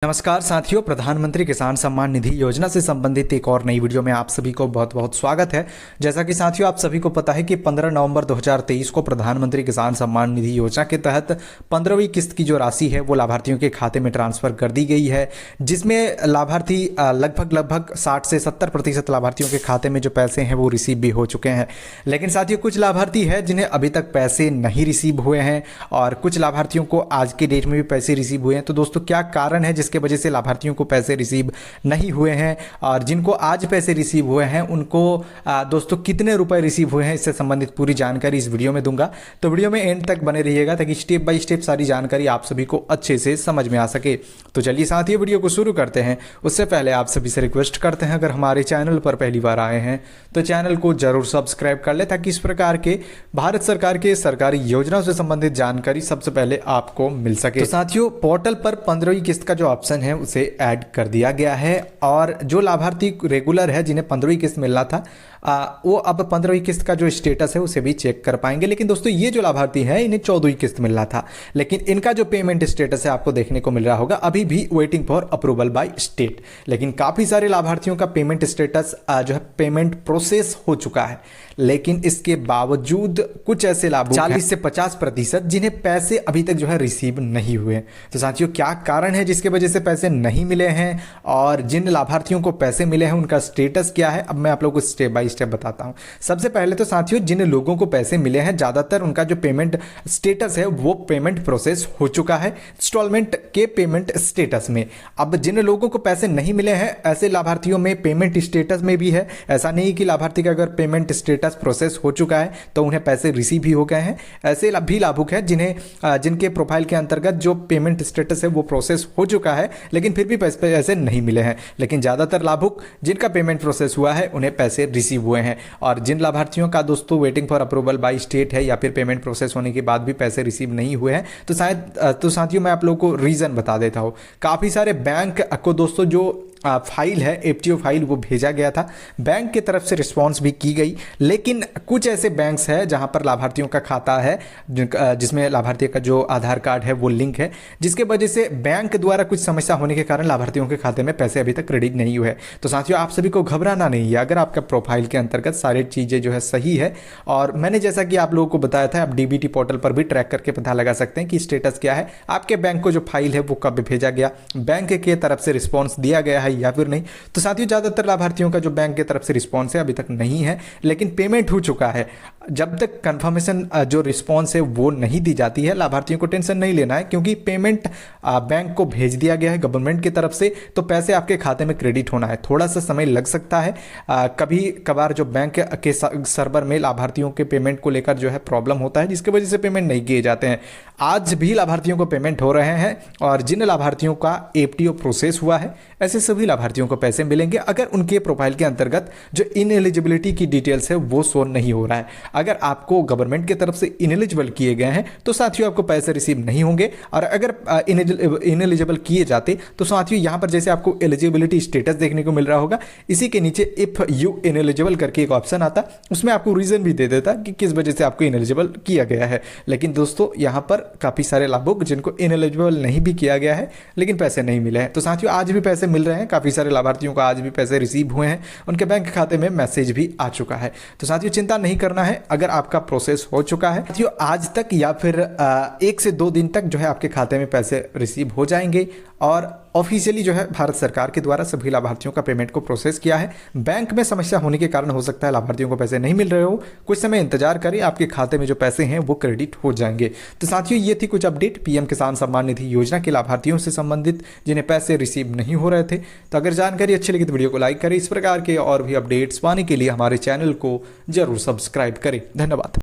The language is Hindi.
नमस्कार साथियों, प्रधानमंत्री किसान सम्मान निधि योजना से संबंधित एक और नई वीडियो में आप सभी को बहुत बहुत स्वागत है। जैसा कि साथियों आप सभी को पता है कि 15 नवंबर 2023 को प्रधानमंत्री किसान सम्मान निधि योजना के तहत 15वीं किस्त की जो राशि है वो लाभार्थियों के खाते में ट्रांसफर कर दी गई है, जिसमें लाभार्थी लगभग 60 से 70% लाभार्थियों के खाते में जो पैसे हैं वो रिसीव भी हो चुके हैं। लेकिन साथियों कुछ लाभार्थी हैं जिन्हें अभी तक पैसे नहीं रिसीव हुए हैं और कुछ लाभार्थियों को आज के डेट में भी पैसे रिसीव हुए हैं। तो दोस्तों क्या कारण है जिसके वजह से लाभार्थियों को पैसे रिसीव नहीं हुए हैं, और जिनको आज पैसे रिसीव हुए हैं उनको दोस्तों कितने रुपए रिसीव हुए हैं, इससे संबंधित पूरी जानकारी इस वीडियो में दूंगा। तो वीडियो में एंड तक बने रहिएगा ताकि स्टेप बाय स्टेप सारी जानकारी आप सभी को अच्छे से समझ में आ सके। तो चलिए साथियों वीडियो को शुरू करते हैं। उससे पहले आप सभी से रिक्वेस्ट करते हैं, अगर हमारे चैनल पर पहली बार आए हैं तो चैनल को जरूर सब्सक्राइब कर ले ताकि इस प्रकार के भारत सरकार के सरकारी योजनाओं से संबंधित जानकारी सबसे पहले आपको मिल सके। तो साथियों पोर्टल पर 15वीं किस्त का जो ऑप्शन है उसे ऐड कर दिया गया है, और जो लाभार्थी रेगुलर है जिन्हें 15वीं किस्त मिलना था वो अब 15वीं किस्त का जो स्टेटस है उसे भी चेक कर पाएंगे। लेकिन दोस्तों ये जो लाभार्थी है इन्हें 14वीं किस्त मिलना था, लेकिन इनका जो पेमेंट स्टेटस है आपको देखने को मिल रहा होगा अभी भी waiting for approval by state. लेकिन काफी सारे लाभार्थियों का पेमेंट स्टेटस जो है पेमेंट प्रोसेस हो चुका है, लेकिन इसके बावजूद कुछ ऐसे लाभ 40 से 50% जिन्हें पैसे अभी तक जो है रिसीव नहीं हुए। तो साथियों क्या कारण है जिसके वजह से पैसे नहीं मिले हैं, और जिन लाभार्थियों को पैसे मिले हैं उनका स्टेटस क्या है, अब मैं आप लोगों को स्टेप बाय स्टेप बताता हूं। सबसे पहले तो साथियों जिन लोगों को पैसे मिले हैं ज्यादातर उनका जो पेमेंट स्टेटस है वो पेमेंट प्रोसेस हो चुका है इंस्टॉलमेंट के पेमेंट स्टेटस में। अब जिन लोगों को पैसे नहीं मिले हैं ऐसे लाभार्थियों में पेमेंट स्टेटस में भी है, ऐसा नहीं कि लाभार्थी का अगर पेमेंट स्टेटस प्रोसेस हो चुका है तो उन्हें पैसे रिसीव भी हो गए हैं। ऐसे भी लाभुक है जिनके प्रोफाइल के अंतर्गत जो पेमेंट स्टेटस है वो प्रोसेस हो चुका है लेकिन फिर भी पैसे नहीं मिले हैं। लेकिन ज्यादातर लाभुक जिनका पेमेंट प्रोसेस हुआ है उन्हें पैसे रिसीव हुए हैं, और जिन लाभार्थियों का दोस्तों waiting for approval by state है या फिर पेमेंट प्रोसेस होने के बाद भी पैसे रिसीव नहीं हुए हैं तो साथियों मैं आप लोगों को रीजन बता देता हूं। काफी सारे बैंक को दोस्तों जो फाइल है एफटीओ फाइल वो भेजा गया था, बैंक की तरफ से रिस्पांस भी की गई, लेकिन कुछ ऐसे बैंक्स हैं जहां पर लाभार्थियों का खाता है जिसमें लाभार्थी का जो आधार कार्ड है वो लिंक है, जिसके वजह से बैंक द्वारा कुछ समस्या होने के कारण लाभार्थियों के खाते में पैसे अभी तक क्रेडिट नहीं हुए। तो साथियों आप सभी को घबराना नहीं है, अगर आपका प्रोफाइल के अंतर्गत सारी चीजें जो है सही है, और मैंने जैसा कि आप लोगों को बताया था आप डीबीटी पोर्टल पर भी ट्रैक करके पता लगा सकते हैं कि स्टेटस क्या है, आपके बैंक को जो फाइल है वो कब भेजा गया, बैंक के तरफ से रिस्पॉन्स दिया गया है या फिर नहीं। तो साथियों ज्यादातर लाभार्थियों का जो बैंक की तरफ से रिस्पांस है अभी तक नहीं है, लेकिन पेमेंट हो चुका है। जब तक कंफर्मेशन जो रिस्पांस है वो नहीं दी जाती है लाभार्थियों को टेंशन नहीं लेना है, क्योंकि पेमेंट बैंक को भेज दिया गया है गवर्नमेंट की तरफ से, तो पैसे आपके खाते में क्रेडिट होना है। थोड़ा सा समय लग सकता है, कभी कभार जो बैंक के सर्वर में लाभार्थियों के पेमेंट को लेकर जो है प्रॉब्लम होता है जिसकी वजह से पेमेंट नहीं किए जाते हैं। आज भी लाभार्थियों को पेमेंट हो रहे हैं, और जिन लाभार्थियों का एफटीओ प्रोसेस हुआ है ऐसे सभी लाभार्थियों को पैसे मिलेंगे अगर उनके प्रोफाइल के अंतर्गत जो इनएलिजिबिलिटी की डिटेल्स है वो शो नहीं हो रहा है। अगर आपको गवर्नमेंट की तरफ से इनएलिजिबल किए गए हैं तो साथियों आपको पैसे रिसीव नहीं होंगे, और अगर इनएलिजिबल किए जाते तो साथियों यहां पर जैसे आपको एलिजिबिलिटी स्टेटस देखने को मिल रहा होगा, इसी के नीचे इफ यू इनएलिजिबल करके एक ऑप्शन आता, उसमें आपको रीजन भी दे देता कि किस वजह से आपको इनएलिजिबल किया गया है। लेकिन दोस्तों यहां पर काफी सारे लाभुक जिनको इनएलिजिबल नहीं भी किया गया है लेकिन पैसे नहीं मिले हैं। तो साथियों आज भी पैसे मिल रहे हैं, काफी सारे लाभार्थियों को आज भी पैसे रिसीव हुए हैं, उनके बैंक खाते में मैसेज भी आ चुका है। तो साथियों चिंता नहीं करना है, अगर आपका प्रोसेस हो चुका है साथियों आज तक या फिर 1 से 2 दिन तक जो है आपके खाते में पैसे रिसीव हो जाएंगे, और ऑफिशियली जो है भारत सरकार के द्वारा सभी लाभार्थियों का पेमेंट को प्रोसेस किया है। बैंक में समस्या होने के कारण हो सकता है लाभार्थियों को पैसे नहीं मिल रहे हो, कुछ समय इंतजार करें, आपके खाते में जो पैसे हैं वो क्रेडिट हो जाएंगे। तो साथियों ये थी कुछ अपडेट पीएम किसान सम्मान निधि योजना के लाभार्थियों से संबंधित जिन्हें पैसे रिसीव नहीं हो रहे थे। तो अगर जानकारी अच्छी लगी तो वीडियो को लाइक करें, इस प्रकार के और भी अपडेट्स पाने के लिए हमारे चैनल को जरूर सब्सक्राइब करें। धन्यवाद।